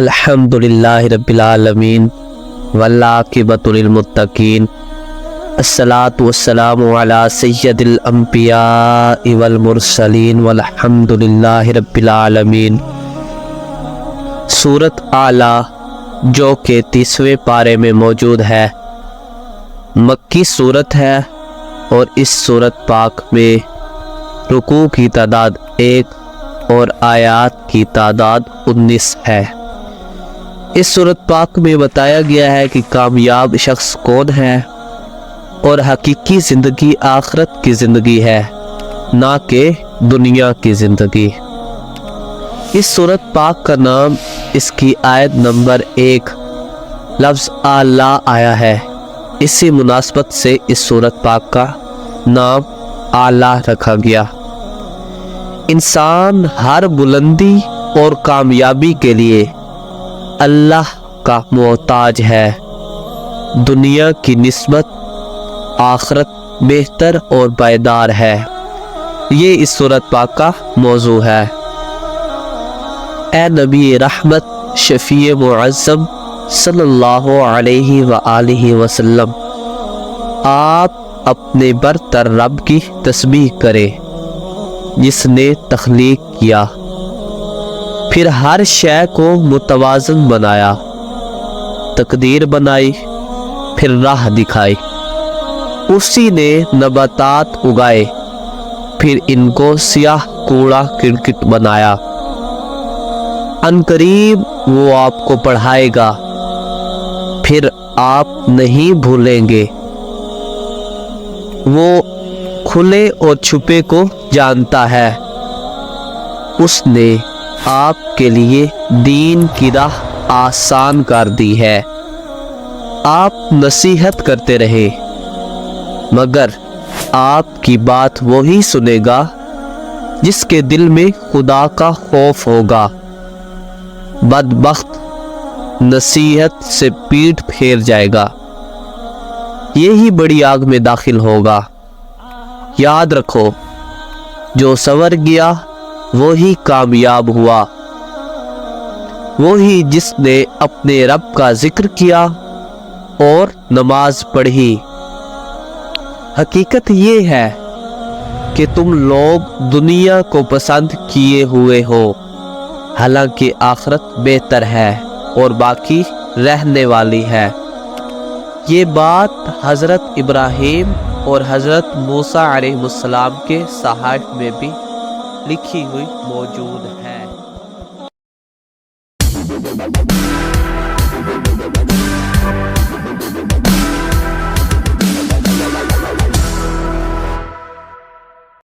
الحمدللہ رب العالمین والعاقبۃ للمتقین الصلاۃ والسلام علی سید الانبیاء والمرسلین والحمدللہ رب العالمین۔ سورۃ اعلیٰ جو کہ 30ویں پارے میں موجود ہے، مکی صورت ہے اور اس صورت پاک میں رکوع کی تعداد 1 اور آیات کی تعداد 19 ہے۔ اس صورت پاک میں بتایا گیا ہے کہ کامیاب شخص کون ہے اور حقیقی زندگی آخرت کی زندگی ہے، نہ کہ دنیا کی زندگی۔ اس صورت پاک کا نام اس کی آیت نمبر 1 لفظ اعلیٰ آیا ہے، اسی مناسبت سے اس صورت پاک کا نام اعلیٰ رکھا گیا۔ انسان ہر بلندی اور کامیابی کے لیے اللہ کا محتاج ہے۔ دنیا کی نسبت آخرت بہتر اور پائیدار ہے، یہ اس صورت پاک کا موضوع ہے۔ اے نبی رحمت شفیع معظم صلی اللہ علیہ وآلہ وسلم، آپ اپنے برتر رب کی تسبیح کریں جس نے تخلیق کیا، پھر ہر شے کو متوازن بنایا، تقدیر بنائی، پھر راہ دکھائی۔ اسی نے نباتات اگائے، پھر ان کو سیاہ کوڑا کرکٹ بنایا۔ عنقریب وہ آپ کو پڑھائے گا، پھر آپ نہیں بھولیں گے۔ وہ کھلے اور چھپے کو جانتا ہے۔ اس نے آپ کے لیے دین کی راہ آسان کر دی ہے۔ آپ نصیحت کرتے رہے، مگر آپ کی بات وہی سنے گا جس کے دل میں خدا کا خوف ہوگا۔ بدبخت نصیحت سے پیٹھ پھیر جائے گا، یہی بڑی آگ میں داخل ہوگا۔ یاد رکھو، جو سنور گیا وہی کامیاب ہوا، وہی جس نے اپنے رب کا ذکر کیا اور نماز پڑھی۔ حقیقت یہ ہے کہ تم لوگ دنیا کو پسند کیے ہوئے ہو، حالانکہ آخرت بہتر ہے اور باقی رہنے والی ہے۔ یہ بات حضرت ابراہیم اور حضرت موسیٰ علیہ السلام کے صحائف میں بھی لکھی ہوئی موجود ہے۔